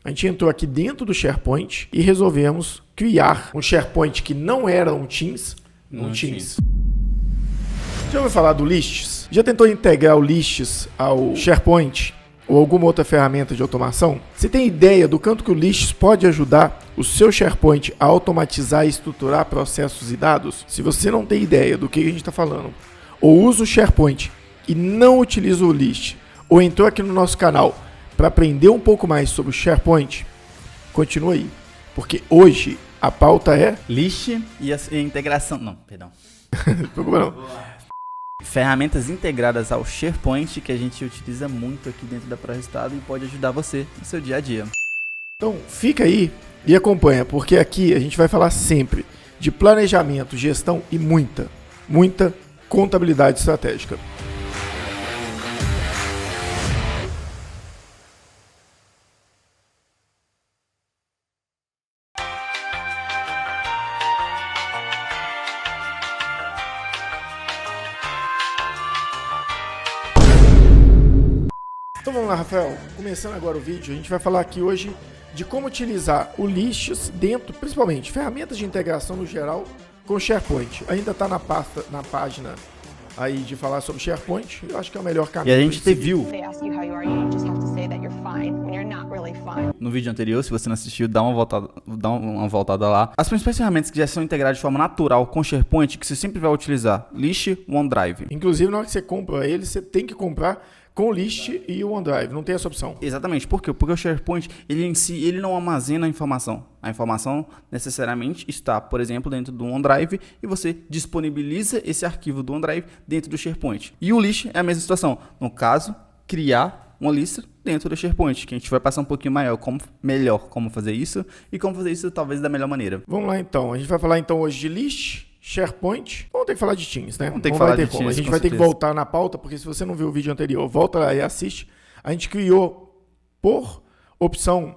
A gente entrou aqui dentro do SharePoint e resolvemos criar um SharePoint que não era um Teams, um Teams. Já ouviu falar do Lists? Já tentou integrar o Lists ao SharePoint ou alguma outra ferramenta de automação? Você tem ideia do quanto que o Lists pode ajudar o seu SharePoint a automatizar e estruturar processos e dados? Se você não tem ideia do que a gente está falando, ou usa o SharePoint e não utiliza o List, ou entrou aqui no nosso canal para aprender um pouco mais sobre o SharePoint, continua aí, porque hoje a pauta é... List e a integração... Não, perdão. Não. Ferramentas integradas ao SharePoint que a gente utiliza muito aqui dentro da ProRestado e pode ajudar você no seu dia a dia. Então fica aí e acompanha, porque aqui a gente vai falar sempre de planejamento, gestão e muita contabilidade estratégica. Então vamos lá, Rafael. Começando agora o vídeo, a gente vai falar aqui hoje de como utilizar o Lists dentro, principalmente, ferramentas de integração no geral com o SharePoint. Ainda está na página aí de falar sobre SharePoint, eu acho que é o melhor caminho. E a gente viu no vídeo anterior, se você não assistiu, dá uma voltada lá. As principais ferramentas que já são integradas de forma natural com o SharePoint, que você sempre vai utilizar, List, OneDrive. Inclusive, na hora que você compra ele, você tem que comprar com o List e o OneDrive, não tem essa opção. Exatamente, por quê? Porque o SharePoint, ele em si, ele não armazena a informação. A informação necessariamente está, por exemplo, dentro do OneDrive e você disponibiliza esse arquivo do OneDrive dentro do SharePoint. E o List é a mesma situação. No caso, criar uma lista dentro do SharePoint, que a gente vai passar um pouquinho melhor como fazer isso e como fazer isso talvez da melhor maneira. Vamos lá então, a gente vai falar então hoje de List, SharePoint. Vamos ter que falar de Teams, né? Vamos ter que falar de Teams. A gente vai ter que voltar na pauta, porque se você não viu o vídeo anterior, volta lá e assiste. A gente criou por opção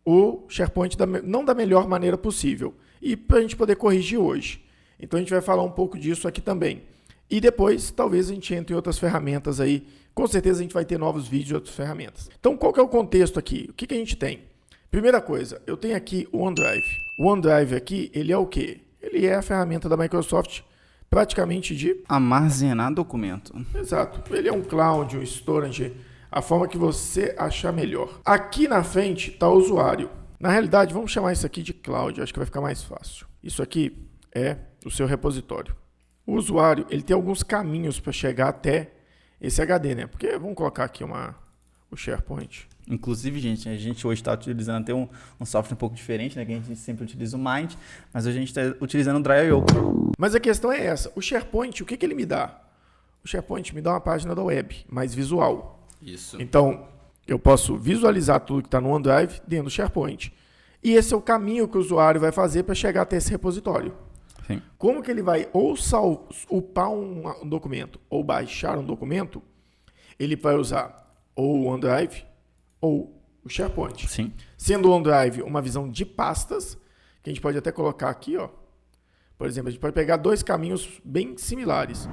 o SharePoint não da melhor maneira possível e para a gente poder corrigir hoje. Então a gente vai falar um pouco disso aqui também. E depois, talvez a gente entre em outras ferramentas aí. Com certeza a gente vai ter novos vídeos de outras ferramentas. Então qual que é o contexto aqui? O que a gente tem? Primeira coisa, eu tenho aqui o OneDrive. O OneDrive aqui, ele é o quê? Ele é a ferramenta da Microsoft praticamente de... armazenar documento. Exato. Ele é um cloud, um storage, a forma que você achar melhor. Aqui na frente está o usuário. Na realidade, vamos chamar isso aqui de cloud, acho que vai ficar mais fácil. Isso aqui é o seu repositório. O usuário, ele tem alguns caminhos para chegar até esse HD, né? Porque vamos colocar aqui o SharePoint. Inclusive, gente, a gente hoje está utilizando até um software um pouco diferente, né? Que a gente sempre utiliza o Mind, mas hoje a gente está utilizando o Dry.io. Mas a questão é essa. O SharePoint, o que ele me dá? O SharePoint me dá uma página da web, mais visual. Isso. Então, eu posso visualizar tudo que está no OneDrive dentro do SharePoint. E esse é o caminho que o usuário vai fazer para chegar até esse repositório. Sim. Como que ele vai ou upar um documento ou baixar um documento, ele vai usar ou o OneDrive ou o SharePoint. Sim. Sendo o OneDrive uma visão de pastas, que a gente pode até colocar aqui, ó. Por exemplo, a gente pode pegar dois caminhos bem similares.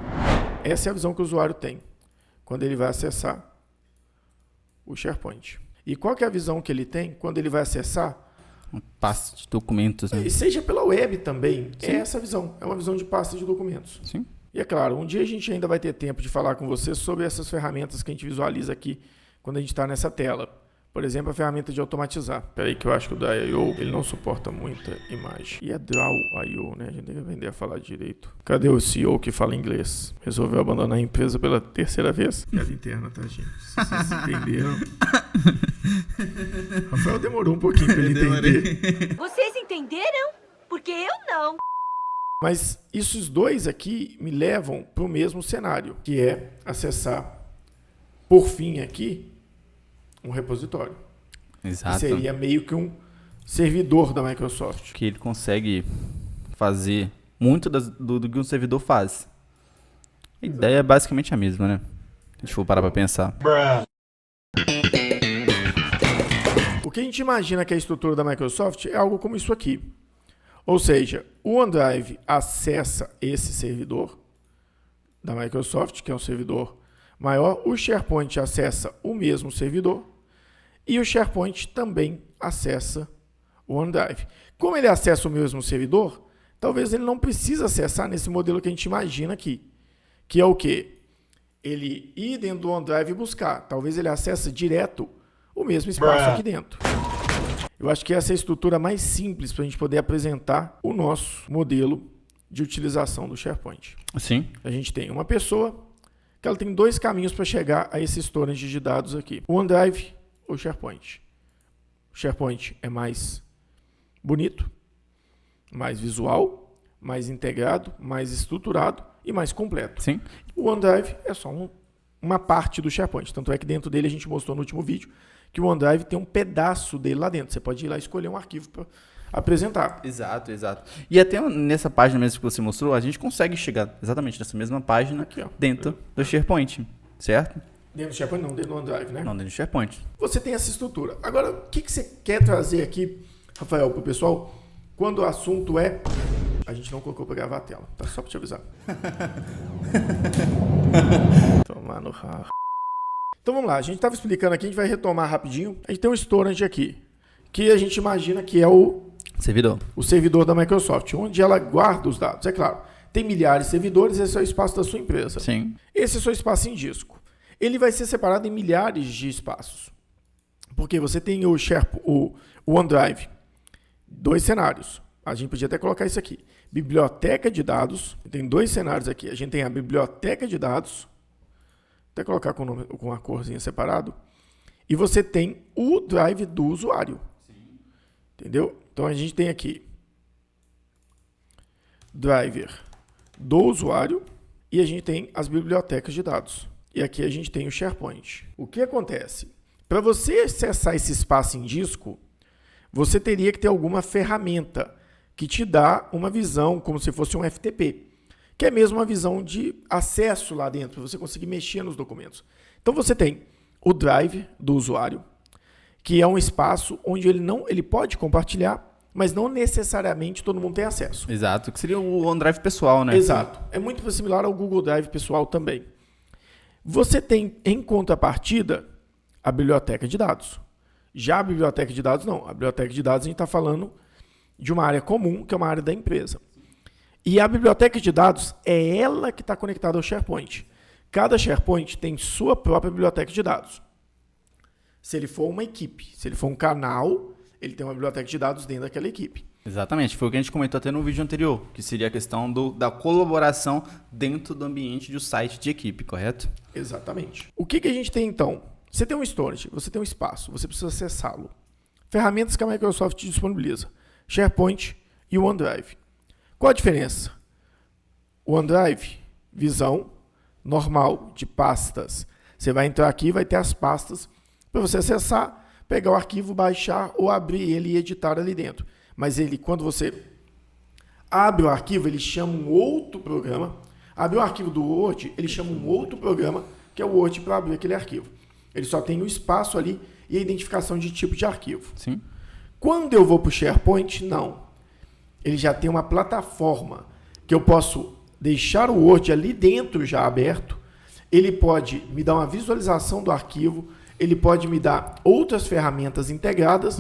Essa é a visão que o usuário tem quando ele vai acessar o SharePoint. E qual que é a visão que ele tem quando ele vai acessar? Uma pasta de documentos, né? E seja pela web também. Sim. É essa visão. É uma visão de pasta de documentos. Sim. E é claro, um dia a gente ainda vai ter tempo de falar com você sobre essas ferramentas que a gente visualiza aqui quando a gente está nessa tela. Por exemplo, a ferramenta de automatizar. Espera aí que eu acho que o Dry.io ele não suporta muita imagem. E é Draw.io, né? A gente tem que aprender a falar direito. Cadê o CEO que fala inglês? Resolveu abandonar a empresa pela terceira vez? Piada interna, tá, gente? Se vocês entenderam. Rafael demorou um pouquinho para ele entender. Vocês entenderam? Porque eu não. Mas esses dois aqui me levam para o mesmo cenário, que é acessar, por fim aqui, um repositório. Exato. Que seria meio que um servidor da Microsoft. Que ele consegue fazer muito do que um servidor faz. A ideia é basicamente a mesma, né? Se a gente for parar para pensar. O que a gente imagina que é a estrutura da Microsoft é algo como isso aqui. Ou seja, o OneDrive acessa esse servidor da Microsoft, que é um servidor maior. O SharePoint acessa o mesmo servidor. E o SharePoint também acessa o OneDrive. Como ele acessa o mesmo servidor, talvez ele não precise acessar nesse modelo que a gente imagina aqui. Que é o quê? Ele ir dentro do OneDrive e buscar. Talvez ele acesse direto o mesmo espaço aqui dentro. Eu acho que essa é a estrutura mais simples para a gente poder apresentar o nosso modelo de utilização do SharePoint. Sim. A gente tem uma pessoa que ela tem 2 caminhos para chegar a esse storage de dados aqui. O OneDrive ou o SharePoint. O SharePoint é mais bonito, mais visual, mais integrado, mais estruturado e mais completo. Sim. O OneDrive é só uma parte do SharePoint. Tanto é que dentro dele a gente mostrou no último vídeo que o OneDrive tem um pedaço dele lá dentro. Você pode ir lá e escolher um arquivo para apresentar. Exato. E até nessa página mesmo que você mostrou, a gente consegue chegar exatamente nessa mesma página aqui, dentro do SharePoint, certo? Dentro do SharePoint não, dentro do OneDrive, né? Não, dentro do SharePoint. Você tem essa estrutura. Agora, o que você quer trazer aqui, Rafael, para o pessoal, quando o assunto é... A gente não colocou para gravar a tela, tá? Só para te avisar. Tomar no rabo. Então vamos lá, a gente estava explicando aqui, a gente vai retomar rapidinho. A gente tem um storage aqui, que a gente imagina que é o servidor da Microsoft, onde ela guarda os dados. É claro, tem milhares de servidores, esse é o espaço da sua empresa. Sim. Esse é o seu espaço em disco. Ele vai ser separado em milhares de espaços. Porque você tem o OneDrive, 2 cenários. A gente podia até colocar isso aqui. Biblioteca de dados. Tem 2 cenários aqui. A gente tem a biblioteca de dados. Até colocar com a corzinha separado. E você tem o drive do usuário. Sim. Entendeu? Então a gente tem aqui driver do usuário e a gente tem as bibliotecas de dados. E aqui a gente tem o SharePoint. O que acontece? Para você acessar esse espaço em disco, você teria que ter alguma ferramenta que te dá uma visão como se fosse um FTP, que é mesmo uma visão de acesso lá dentro, para você conseguir mexer nos documentos. Então você tem o drive do usuário, que é um espaço onde ele pode compartilhar, mas não necessariamente todo mundo tem acesso. Exato, que seria o OneDrive pessoal, né? Exato. É muito similar ao Google Drive pessoal também. Você tem, em contrapartida, a biblioteca de dados. Já a biblioteca de dados, não. A biblioteca de dados a gente está falando de uma área comum, que é uma área da empresa. E a biblioteca de dados é ela que está conectada ao SharePoint. Cada SharePoint tem sua própria biblioteca de dados. Se ele for uma equipe, se ele for um canal, ele tem uma biblioteca de dados dentro daquela equipe. Exatamente, foi o que a gente comentou até no vídeo anterior, que seria a questão da colaboração dentro do ambiente do site de equipe, correto? Exatamente. O que a gente tem então? Você tem um storage, você tem um espaço, você precisa acessá-lo. Ferramentas que a Microsoft disponibiliza. SharePoint e o OneDrive. Qual a diferença? O OneDrive, visão normal de pastas. Você vai entrar aqui e vai ter as pastas para você acessar, pegar o arquivo, baixar ou abrir ele e editar ali dentro. Mas quando você abre o arquivo, ele chama um outro programa. Abre o arquivo do Word, ele chama um outro programa, que é o Word, para abrir aquele arquivo. Ele só tem o espaço ali e a identificação de tipo de arquivo. Sim. Quando eu vou para o SharePoint, não. Ele já tem uma plataforma que eu posso deixar o Word ali dentro já aberto. Ele pode me dar uma visualização do arquivo, ele pode me dar outras ferramentas integradas.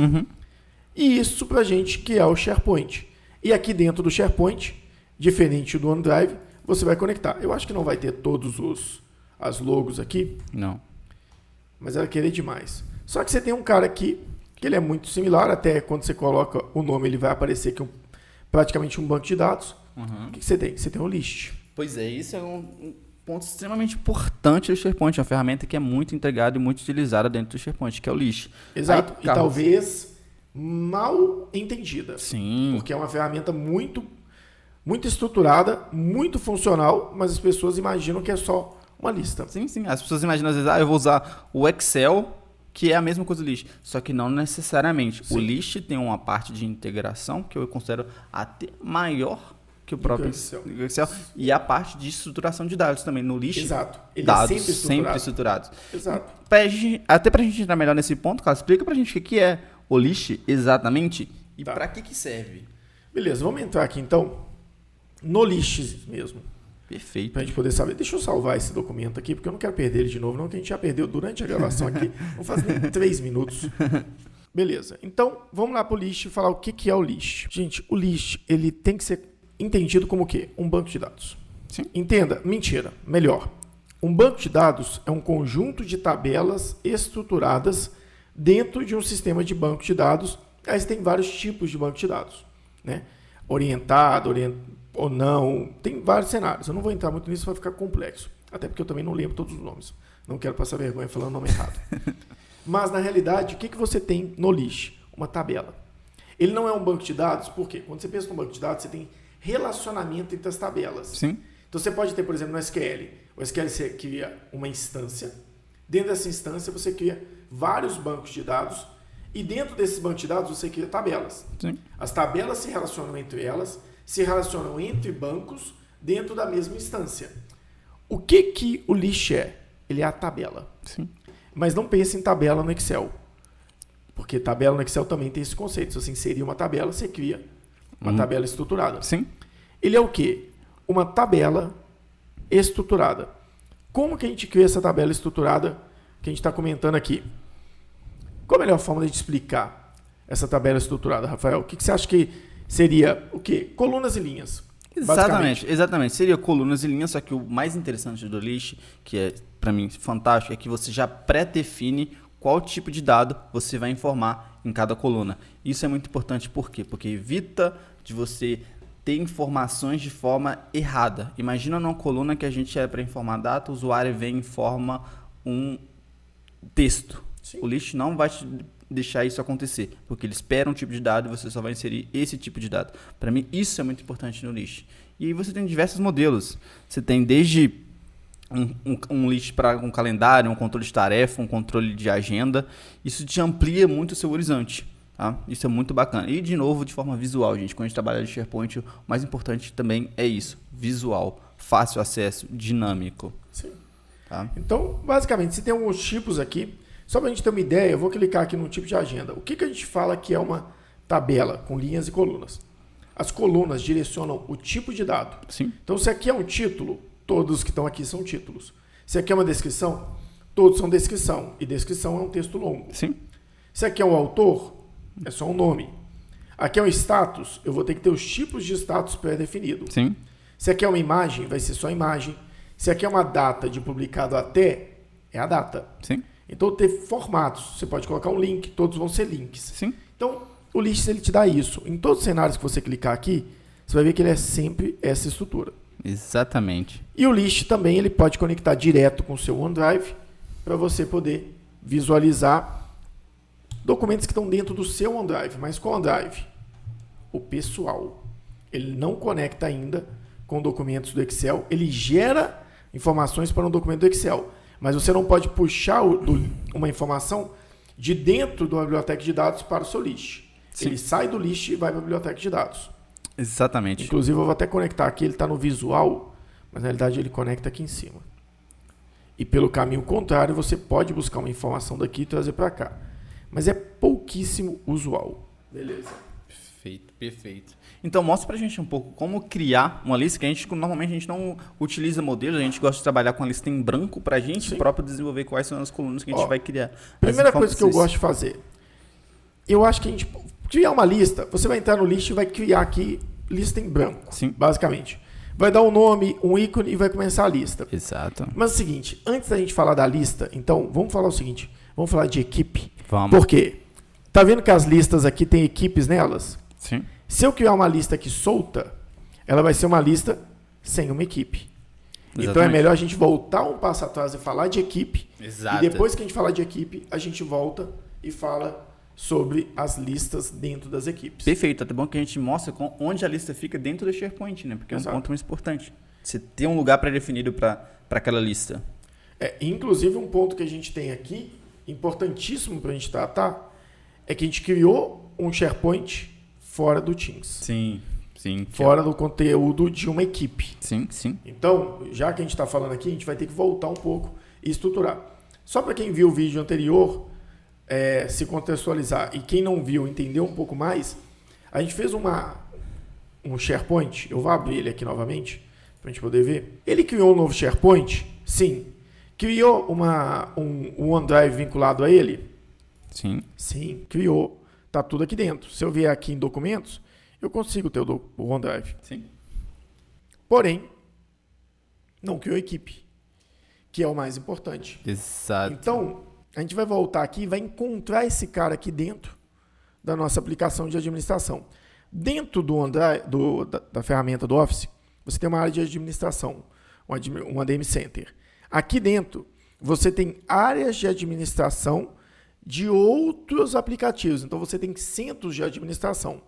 E isso para a gente que é o SharePoint. E aqui dentro do SharePoint, diferente do OneDrive, você vai conectar. Eu acho que não vai ter todos as logos aqui. Não. Mas ela querer demais. Só que você tem um cara aqui, que ele é muito similar, até quando você coloca o nome, ele vai aparecer aqui praticamente um banco de dados. O que você tem? Você tem um list. Pois é, isso é um ponto extremamente importante do SharePoint, uma ferramenta que é muito integrada e muito utilizada dentro do SharePoint, que é o list. Exato. Aí, e talvez mal entendida. Sim. Porque é uma ferramenta muito estruturada, muito funcional, mas as pessoas imaginam que é só uma lista. Sim. As pessoas imaginam às vezes, eu vou usar o Excel, que é a mesma coisa do list. Só que não necessariamente. Sim. O list tem uma parte de integração que eu considero até maior que o próprio Excel. E a parte de estruturação de dados também. No list, exato. Ele dados é sempre estruturados. Exato. Até pra gente entrar melhor nesse ponto, cara, explica pra gente o que é o list exatamente e pra que serve. Beleza, vamos entrar aqui então no list mesmo. Perfeito. Pra gente poder saber. Deixa eu salvar esse documento aqui, porque eu não quero perder ele de novo, não, que a gente já perdeu durante a gravação aqui. Não faz nem 3 minutos. Beleza. Então, vamos lá pro list e falar o que é o list. Gente, o list, ele tem que ser entendido como o quê? Um banco de dados. Sim. Entenda, mentira, melhor. Um banco de dados é um conjunto de tabelas estruturadas dentro de um sistema de banco de dados. Aí você tem vários tipos de banco de dados, né? Orientado, ou não, tem vários cenários. Eu não vou entrar muito nisso, vai ficar complexo. Até porque eu também não lembro todos os nomes. Não quero passar vergonha falando o nome errado. Mas, na realidade, o que você tem no list? Uma tabela. Ele não é um banco de dados, por quê? Quando você pensa num banco de dados, você tem relacionamento entre as tabelas. Sim. Então, você pode ter, por exemplo, no SQL. O SQL você cria uma instância. Dentro dessa instância, você cria vários bancos de dados. E dentro desses bancos de dados, você cria tabelas. Sim. As tabelas se relacionam entre elas, se relacionam entre bancos dentro da mesma instância. O que o list é? Ele é a tabela. Sim. Mas não pense em tabela no Excel. Porque tabela no Excel também tem esse conceito. Se você inserir uma tabela, você cria uma tabela estruturada. Sim. Ele é o quê? Uma tabela estruturada. Como que a gente cria essa tabela estruturada que a gente está comentando aqui? Qual a melhor forma de explicar essa tabela estruturada, Rafael? O que você acha que seria o quê? Colunas e linhas. Exatamente. Seria colunas e linhas, só que o mais interessante do list, que é para mim fantástico, é que você já pré-define qual tipo de dado você vai informar em cada coluna. Isso é muito importante, por quê? Porque evita de você ter informações de forma errada. Imagina numa coluna que a gente é para informar data, o usuário vem e informa um texto. Sim. O list não vai te deixar isso acontecer, porque ele espera um tipo de dado e você só vai inserir esse tipo de dado. Para mim, isso é muito importante no list. E aí você tem diversos modelos. Você tem desde um list para um calendário, um controle de tarefa, um controle de agenda. Isso te amplia muito o seu horizonte. Tá? Isso é muito bacana. E, de novo, de forma visual, gente. Quando a gente trabalha de SharePoint, o mais importante também é isso. Visual, fácil acesso, dinâmico. Sim. Tá? Então, basicamente, se tem alguns tipos aqui, só para a gente ter uma ideia, eu vou clicar aqui no tipo de agenda. O que a gente fala que é uma tabela com linhas e colunas? As colunas direcionam o tipo de dado. Sim. Então, se aqui é um título, todos que estão aqui são títulos. Se aqui é uma descrição, todos são descrição. E descrição é um texto longo. Sim. Se aqui é um autor, é só um nome. Aqui é um status, eu vou ter que ter os tipos de status pré-definido. Sim. Se aqui é uma imagem, vai ser só imagem. Se aqui é uma data de publicado até, é a data. Sim. Então, ter formatos. Você pode colocar um link, todos vão ser links. Sim. Então, o list ele te dá isso. Em todos os cenários que você clicar aqui, você vai ver que ele é sempre essa estrutura. Exatamente. E o list também ele pode conectar direto com o seu OneDrive para você poder visualizar documentos que estão dentro do seu OneDrive. Mas qual OneDrive? O pessoal. Ele não conecta ainda com documentos do Excel. Ele gera informações para um documento do Excel. Mas você não pode puxar uma informação de dentro da biblioteca de dados para o seu list. Sim. Ele sai do list e vai para a biblioteca de dados. Exatamente. Inclusive, eu vou até conectar aqui. Ele está no visual, mas na realidade ele conecta aqui em cima. E pelo caminho contrário, você pode buscar uma informação daqui e trazer para cá. Mas é pouquíssimo usual. Beleza. Perfeito. Então, mostra pra gente um pouco como criar uma lista, que normalmente a gente não utiliza modelos, a gente gosta de trabalhar com a lista em branco pra gente próprio desenvolver quais são as colunas que a gente vai criar. Primeira coisa que eu gosto de fazer, eu acho que a gente criar uma lista, você vai entrar no list e vai criar aqui lista em branco, sim, basicamente. Vai dar um nome, um ícone e vai começar a lista. Exato. Mas é o seguinte, antes da gente falar da lista, então, vamos falar o seguinte, vamos falar de equipe. Vamos. Por quê? Tá vendo que as listas aqui tem equipes nelas? Sim. Se eu criar uma lista aqui solta, ela vai ser uma lista sem uma equipe. Exatamente. Então é melhor a gente voltar um passo atrás e falar de equipe. Exato. E depois que a gente falar de equipe, a gente volta e fala sobre as listas dentro das equipes. Perfeito. Até bom que a gente mostra onde a lista fica dentro do SharePoint, né? Porque Exato. É um ponto muito importante. Você ter um lugar pré-definido para aquela lista. Inclusive, um ponto que a gente tem aqui, importantíssimo para a gente tratar, é que a gente criou um SharePoint fora do Teams. Sim. Fora do conteúdo de uma equipe. Sim. Então, já que a gente está falando aqui, a gente vai ter que voltar um pouco e estruturar. Só para quem viu o vídeo anterior, se contextualizar, e quem não viu, entender um pouco mais, a gente fez um SharePoint, eu vou abrir ele aqui novamente, para pra gente poder ver. Ele criou um novo SharePoint? Sim. Criou um OneDrive vinculado a ele? Sim. Sim, criou. Tá tudo aqui dentro. Se eu vier aqui em documentos, eu consigo ter o OneDrive. Sim. Porém, não criou equipe, que é o mais importante. Exato. Então, a gente vai voltar aqui e vai encontrar esse cara aqui dentro da nossa aplicação de administração. Dentro do OneDrive, da ferramenta do Office, você tem uma área de administração, um ADM Center. Aqui dentro, você tem áreas de administração de outros aplicativos. Então, você tem centros de administração.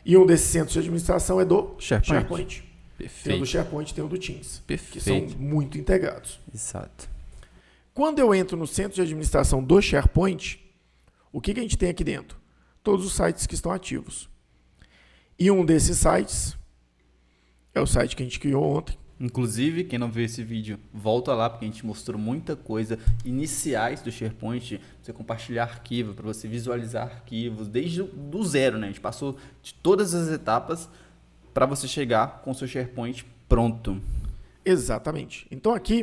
E um desses centros de administração é do SharePoint. Perfeito. Tem o do SharePoint, tem o do Teams. Perfeito. Que são muito integrados. Exato. Quando eu entro no centro de administração do SharePoint, o que a gente tem aqui dentro? Todos os sites que estão ativos. E um desses sites é o site que a gente criou ontem. Inclusive, quem não viu esse vídeo, volta lá, porque a gente mostrou muita coisa iniciais do SharePoint, pra você compartilhar arquivo, para você visualizar arquivos, desde do zero, né? A gente passou de todas as etapas para você chegar com o seu SharePoint pronto. Exatamente. Então aqui,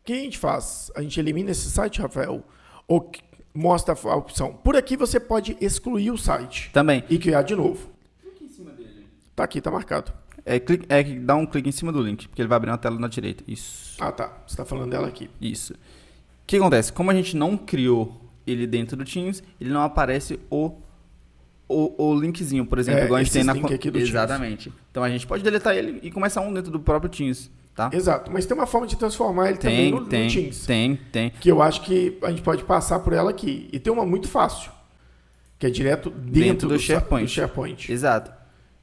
o que a gente faz? A gente elimina esse site, Rafael, ou mostra a opção. Por aqui você pode excluir o site. Também. E criar de novo. Clique em cima dele. Tá aqui, tá marcado. Dá um clique em cima do link, porque ele vai abrir uma tela na direita. Isso. Ah, tá. Você tá falando dela aqui. Isso. O que acontece? Como a gente não criou ele dentro do Teams, ele não aparece o linkzinho, por exemplo, igual a gente tem na link aqui do Exatamente. Teams. Então a gente pode deletar ele e começar um dentro do próprio Teams, tá? Exato. Mas tem uma forma de transformar ele também no Teams. Tem. Que eu acho que a gente pode passar por ela aqui. E tem uma muito fácil, que é direto dentro do SharePoint. Exato.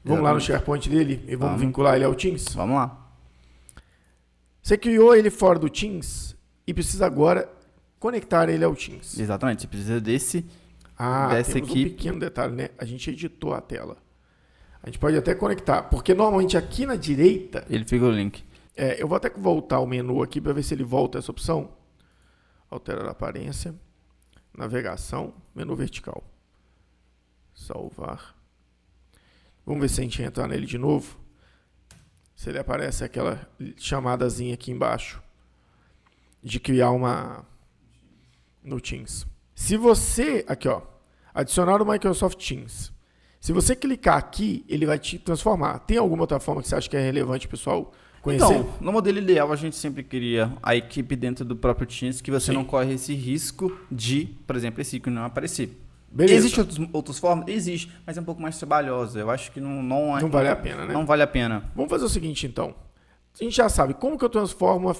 Vamos lá no SharePoint dele e vamos vincular ele ao Teams? Vamos lá. Você criou ele fora do Teams e precisa agora conectar ele ao Teams. Exatamente. Você precisa dessa temos equipe. um pequeno detalhe, né? A gente editou a tela. A gente pode até conectar, porque normalmente aqui na direita... Ele fica o link. eu vou até voltar o menu aqui para ver se ele volta essa opção. Alterar a aparência. Navegação. Menu vertical. Salvar. Vamos ver se a gente entrar nele de novo. Se ele aparece aquela chamadazinha aqui embaixo. De criar no Teams. Se você, aqui ó, adicionar o Microsoft Teams. Se você clicar aqui, ele vai te transformar. Tem alguma outra forma que você acha que é relevante, pessoal, conhecer? Então, no modelo ideal, a gente sempre cria a equipe dentro do próprio Teams, que você não corre esse risco de, por exemplo, esse ícone não aparecer. Beleza. Existem outras formas? Existe, mas é um pouco mais trabalhosa. Eu acho que não vale a pena, né? Não vale a pena. Vamos fazer o seguinte, então. A gente já sabe como que eu transformo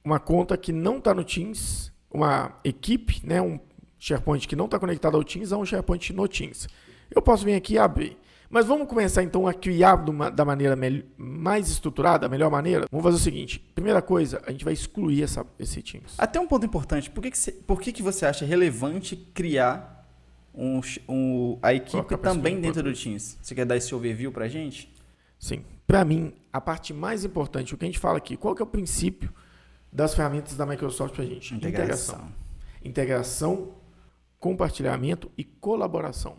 uma conta que não está no Teams, uma equipe, né, um SharePoint que não está conectado ao Teams, a um SharePoint no Teams. Eu posso vir aqui e abrir. Mas vamos começar, então, a criar da maneira mais estruturada, a melhor maneira? Vamos fazer o seguinte. Primeira coisa, a gente vai excluir esse Teams. Até um ponto importante. Por que você acha relevante criar a equipe também dentro do Teams? Você quer dar esse overview para a gente? Sim. Para mim, a parte mais importante, o que a gente fala aqui, qual que é o princípio das ferramentas da Microsoft para a gente? Integração, compartilhamento e colaboração.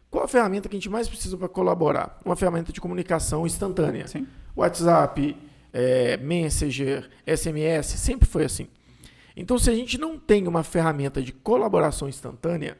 Qual a ferramenta que a gente mais precisa para colaborar? Uma ferramenta de comunicação instantânea. Sim. WhatsApp, Messenger, SMS, sempre foi assim. Então, se a gente não tem uma ferramenta de colaboração instantânea,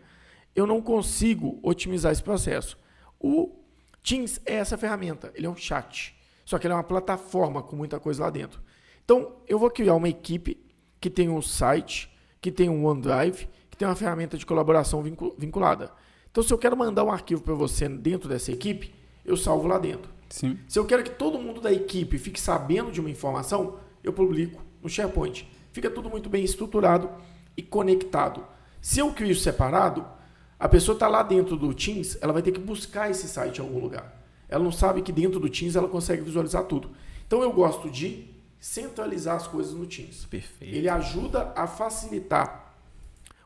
eu não consigo otimizar esse processo. O Teams é essa ferramenta, ele é um chat, só que ele é uma plataforma com muita coisa lá dentro. Então, eu vou criar uma equipe que tem um site, que tem um OneDrive, que tem uma ferramenta de colaboração vinculada. Então, se eu quero mandar um arquivo para você dentro dessa equipe, eu salvo lá dentro. Sim. Se eu quero que todo mundo da equipe fique sabendo de uma informação, eu publico no SharePoint. Fica tudo muito bem estruturado e conectado. Se eu crio separado, a pessoa está lá dentro do Teams, ela vai ter que buscar esse site em algum lugar. Ela não sabe que dentro do Teams ela consegue visualizar tudo. Então, eu gosto de centralizar as coisas no Teams. Perfeito. Ele ajuda a facilitar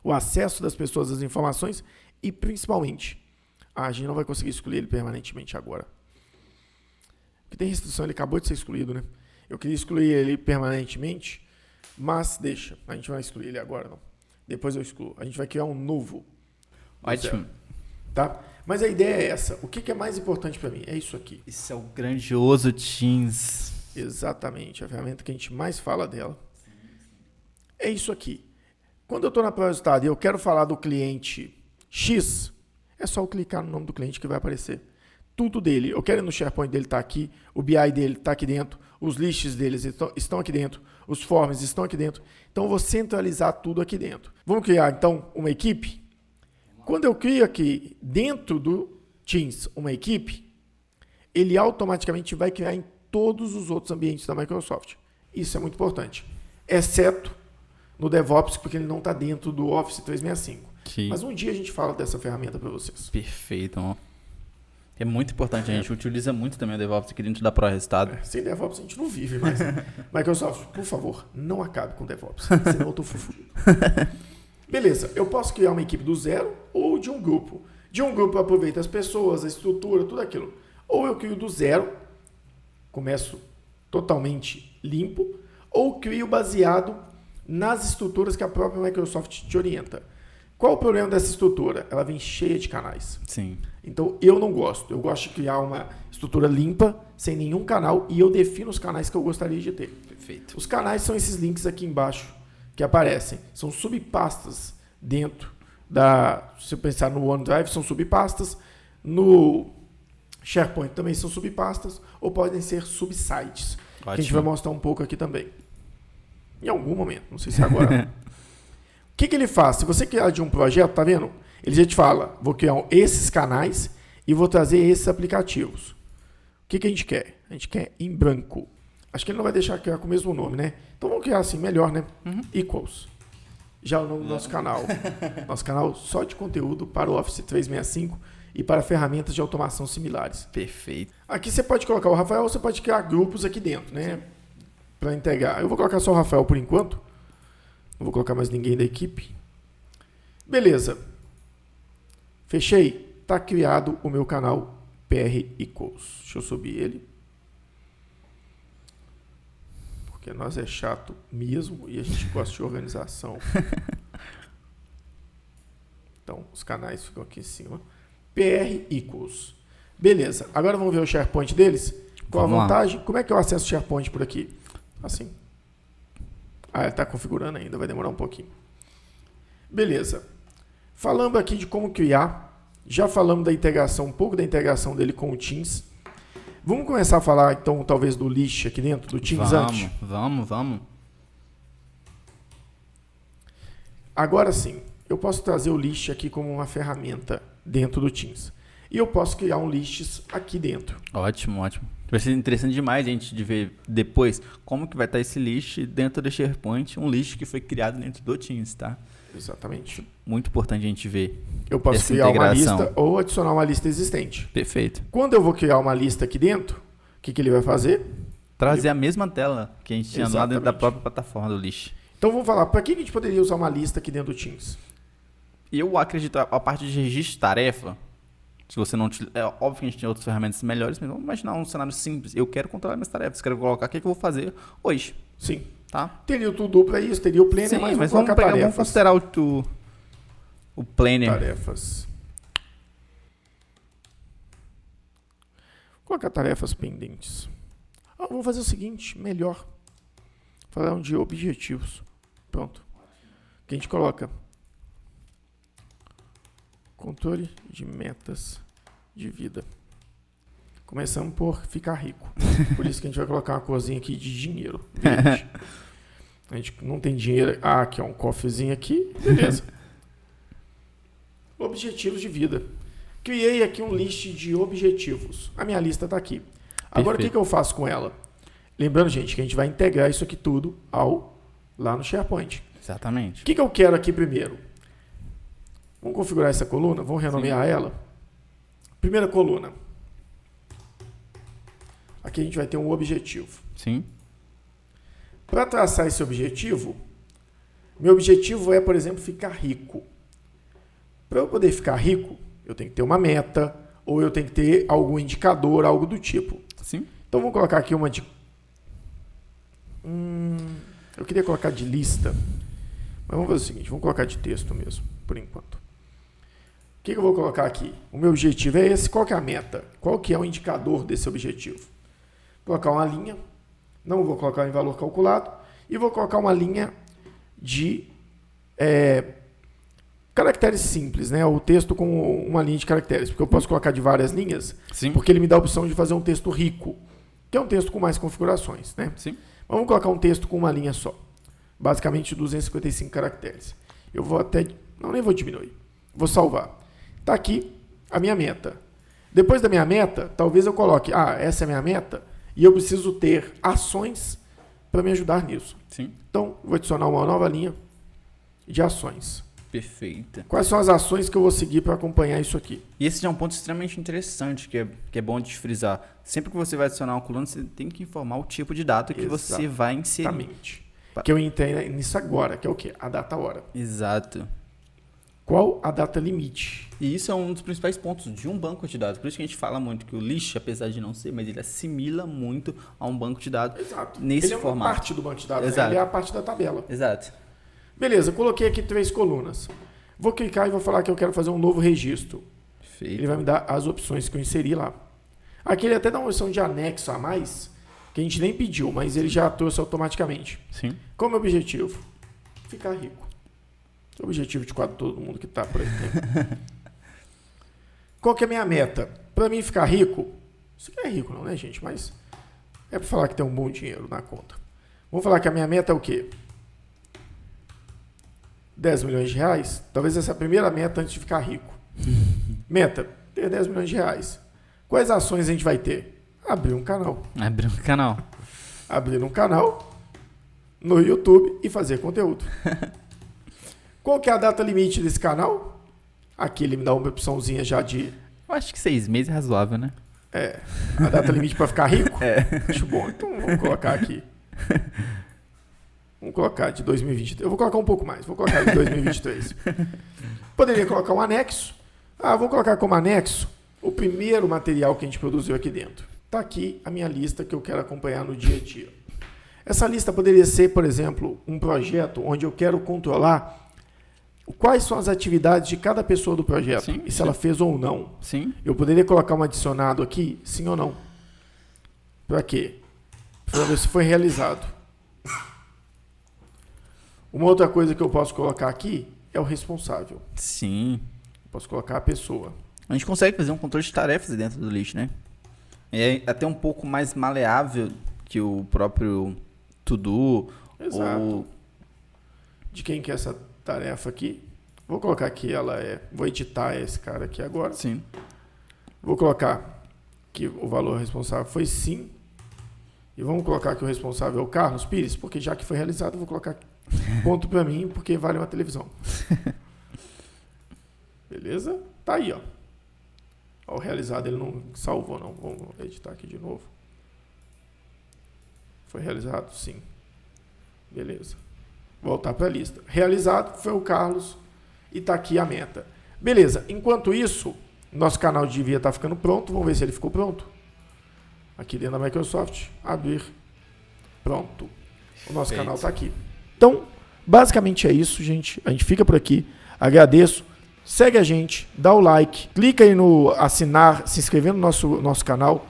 o acesso das pessoas às informações e, principalmente, a gente não vai conseguir excluir ele permanentemente agora. Porque tem restrição, ele acabou de ser excluído, né? Eu queria excluir ele permanentemente, mas deixa. A gente vai excluir ele agora, não. Depois eu excluo. A gente vai criar um novo. Ótimo. tá? Mas a ideia é essa. O que é mais importante para mim? É isso aqui. Isso é o grandioso Teams. Exatamente, a ferramenta que a gente mais fala dela. É isso aqui. Quando eu estou na prova de resultado e eu quero falar do cliente X, é só eu clicar no nome do cliente que vai aparecer. Tudo dele. Eu quero ir no SharePoint dele, está aqui. O BI dele está aqui dentro. Os lists deles estão aqui dentro. Os forms estão aqui dentro. Então, eu vou centralizar tudo aqui dentro. Vamos criar, então, uma equipe? Quando eu crio aqui dentro do Teams uma equipe, ele automaticamente vai criar em todos os outros ambientes da Microsoft. Isso é muito importante. Exceto no DevOps, porque ele não está dentro do Office 365. Sim. Mas um dia a gente fala dessa ferramenta para vocês. Perfeito. Ó. É muito importante, a gente utiliza muito também o DevOps aqui dentro da ProRestado. Sem DevOps a gente não vive mais. Microsoft, por favor, não acabe com DevOps, senão eu estou fudido. Beleza, eu posso criar uma equipe do zero ou de um grupo. De um grupo eu aproveito as pessoas, a estrutura, tudo aquilo. Ou eu crio do zero, começo totalmente limpo, ou crio baseado nas estruturas que a própria Microsoft te orienta. Qual o problema dessa estrutura? Ela vem cheia de canais. Sim. Então eu não gosto. Eu gosto de criar uma estrutura limpa, sem nenhum canal, e eu defino os canais que eu gostaria de ter. Perfeito. Os canais são esses links aqui embaixo que aparecem. São subpastas dentro da... Se eu pensar no OneDrive, são subpastas. No SharePoint também são subpastas, ou podem ser subsites. Que a gente vai mostrar um pouco aqui também. Em algum momento, não sei se é agora. O que ele faz? Se você criar de um projeto, tá vendo? Ele já te fala, vou criar esses canais e vou trazer esses aplicativos. O que a gente quer? A gente quer em branco. Acho que ele não vai deixar criar com o mesmo nome, né? Então vamos criar assim, melhor, né? Equals. Já o nome do nosso canal. Nosso canal só de conteúdo para o Office 365 e para ferramentas de automação similares. Perfeito. Aqui você pode colocar o Rafael, ou você pode criar grupos aqui dentro, né? Para integrar. Eu vou colocar só o Rafael por enquanto. Não vou colocar mais ninguém da equipe. Beleza. Fechei. Está criado o meu canal PR Equals. Deixa eu subir ele. Porque nós é chato mesmo e a gente gosta de organização. Então, os canais ficam aqui em cima. PR Equals. Beleza. Agora vamos ver o SharePoint deles. Qual a vantagem? Como é que eu acesso o SharePoint por aqui? Assim. Ele está configurando ainda, vai demorar um pouquinho. Beleza. Falando aqui de como criar, já falamos da integração, um pouco da integração dele com o Teams. Vamos começar a falar, então, talvez do list aqui dentro do Teams antes? Vamos. Agora sim, eu posso trazer o list aqui como uma ferramenta dentro do Teams. E eu posso criar um lists aqui dentro. Ótimo. Vai ser interessante demais a gente de ver depois como que vai estar esse list dentro do SharePoint, um list que foi criado dentro do Teams, tá? Exatamente. Muito importante a gente ver. Eu posso criar uma lista ou adicionar uma lista existente. Perfeito. Quando eu vou criar uma lista aqui dentro, o que ele vai fazer? Trazer a mesma tela que a gente tinha lá dentro da própria plataforma do list. Então vamos falar, para que a gente poderia usar uma lista aqui dentro do Teams? Eu acredito, a parte de registro de tarefa, se você não... É óbvio que a gente tem outras ferramentas melhores, mas vamos imaginar um cenário simples. Eu quero controlar minhas tarefas, quero colocar o que eu vou fazer hoje. Sim. Tá? Teria o To-Do para isso, teria o Planner, mas vamos colocar tarefas. Vamos considerar o Planner. Tarefas. Vou colocar tarefas pendentes. Vamos fazer o seguinte, melhor. Falar de objetivos. Pronto. Que a gente coloca controle de metas de vida. Começamos por ficar rico. Por isso que a gente vai colocar uma corzinha aqui de dinheiro. Verde. A gente não tem dinheiro. Aqui é um cofrezinho aqui. Beleza. Objetivos de vida. Criei aqui um list de objetivos. A minha lista está aqui. Agora, o que eu faço com ela? Lembrando, gente, que a gente vai integrar isso aqui tudo lá no SharePoint. Exatamente. O que eu quero aqui primeiro? Vamos configurar essa coluna? Vamos renomear ela? Primeira coluna. Aqui a gente vai ter um objetivo. Sim. Para traçar esse objetivo, meu objetivo é, por exemplo, ficar rico. Para eu poder ficar rico, eu tenho que ter uma meta, ou eu tenho que ter algum indicador, algo do tipo. Sim. Então, vamos colocar aqui uma de... eu queria colocar de lista, mas vamos fazer o seguinte, vamos colocar de texto mesmo, por enquanto. que eu vou colocar aqui? O meu objetivo é esse. Qual que é a meta? Qual que é o indicador desse objetivo? Vou colocar uma linha. Não vou colocar em valor calculado. E vou colocar uma linha de caracteres simples, né? O texto com uma linha de caracteres. Porque eu posso colocar de várias linhas. Sim. Porque ele me dá a opção de fazer um texto rico. Que é um texto com mais configurações, né? Sim. Vamos colocar um texto com uma linha só. Basicamente 255 caracteres. Eu vou até... Não, nem vou diminuir. Vou salvar. Está aqui a minha meta. Depois da minha meta, talvez eu coloque, essa é a minha meta, e eu preciso ter ações para me ajudar nisso. Sim. Então, vou adicionar uma nova linha de ações. Perfeita. Quais são as ações que eu vou seguir para acompanhar isso aqui? E esse é um ponto extremamente interessante, que é bom de frisar. Sempre que você vai adicionar uma coluna, você tem que informar o tipo de dado que você vai inserir. Exatamente. Que eu entrei nisso agora, que é o quê? A data hora. Exato. Qual a data limite? E isso é um dos principais pontos de um banco de dados. Por isso que a gente fala muito que o list, apesar de não ser, mas ele assimila muito a um banco de dados. Exato. Nesse ele é uma formato. parte do banco de dados, Exato. Ele é a parte da tabela. Exato. Beleza, coloquei aqui 3 colunas. Vou clicar e vou falar que eu quero fazer um novo registro. Perfeito. Ele vai me dar as opções que eu inseri lá. Aqui ele até dá uma opção de anexo a mais, que a gente nem pediu, mas ele já trouxe automaticamente. Sim. Qual é o meu objetivo? Ficar rico. É o objetivo de quase todo mundo que está por aí. Né? Qual que é a minha meta? Para mim ficar rico, isso aqui não é rico não, né, gente? Mas é para falar que tem um bom dinheiro na conta. Vamos falar que a minha meta é o quê? 10 milhões de reais? Talvez essa é a primeira meta antes de ficar rico. Meta, ter 10 milhões de reais. Quais ações a gente vai ter? Abrir um canal. Abrir um canal. Abrir um canal no YouTube e fazer conteúdo. Qual que é a data limite desse canal? Aqui ele me dá uma opçãozinha já de... Eu acho que 6 meses é razoável, né? A data limite para ficar rico? Acho bom. Então vamos colocar aqui. Vamos colocar de 2023. Eu vou colocar um pouco mais. Vou colocar de 2023. Poderia colocar um anexo. Vou colocar como anexo o primeiro material que a gente produziu aqui dentro. Está aqui a minha lista que eu quero acompanhar no dia a dia. Essa lista poderia ser, por exemplo, um projeto onde eu quero controlar quais são as atividades de cada pessoa do projeto. Sim, e se ela fez ou não. Sim. Eu poderia colocar um adicionado aqui, sim ou não. Para quê? Para ver se foi realizado. Uma outra coisa que eu posso colocar aqui é o responsável. Sim. Eu posso colocar a pessoa. A gente consegue fazer um controle de tarefas dentro do list, né? É até um pouco mais maleável que o próprio To-Do. Exato. Ou... De quem que é essa tarefa aqui? Vou colocar aqui, vou editar esse cara aqui agora. Sim. Vou colocar que o valor responsável foi sim. E vamos colocar que o responsável é o Carlos Pires, porque já que foi realizado, eu vou colocar ponto para mim, porque vale uma televisão. Beleza? Tá aí, ó. O realizado ele não salvou, não. Vamos editar aqui de novo. Foi realizado? Sim. Beleza. Voltar para a lista. Realizado foi o Carlos e tá aqui a meta. Beleza. Enquanto isso, nosso canal devia estar ficando pronto. Vamos ver se ele ficou pronto. Aqui dentro da Microsoft. Abrir. Pronto. O nosso canal está aqui. Então, basicamente é isso, gente. A gente fica por aqui. Agradeço. Segue a gente, dá o like, clica aí no assinar, se inscrever no nosso canal.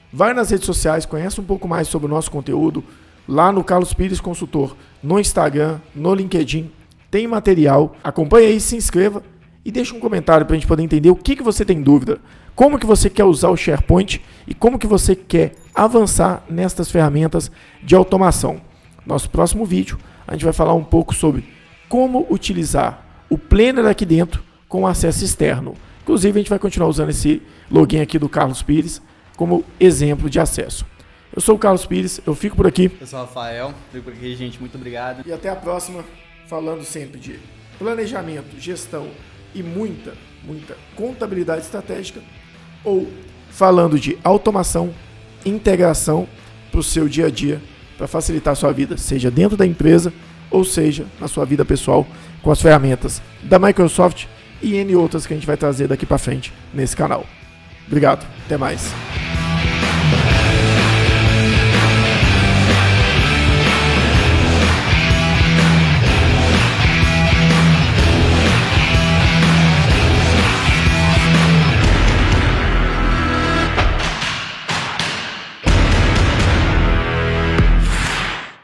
Vai nas redes sociais, conhece um pouco mais sobre o nosso conteúdo. Lá no Carlos Pires Consultor, no Instagram, no LinkedIn. Tem material. Acompanha aí, se inscreva e deixa um comentário para a gente poder entender o que você tem dúvida. Como que você quer usar o SharePoint e como que você quer avançar nestas ferramentas de automação. Nosso próximo vídeo, a gente vai falar um pouco sobre como utilizar o Planner aqui dentro com acesso externo. Inclusive, a gente vai continuar usando esse login aqui do Carlos Pires como exemplo de acesso. Eu sou o Carlos Pires, eu fico por aqui. Eu sou o Rafael, fico por aqui, gente. Muito obrigado. E até a próxima, falando sempre de planejamento, gestão e muita contabilidade estratégica, ou falando de automação, integração para o seu dia a dia, para facilitar a sua vida, seja dentro da empresa ou seja na sua vida pessoal, com as ferramentas da Microsoft e N outras que a gente vai trazer daqui para frente nesse canal. Obrigado, até mais.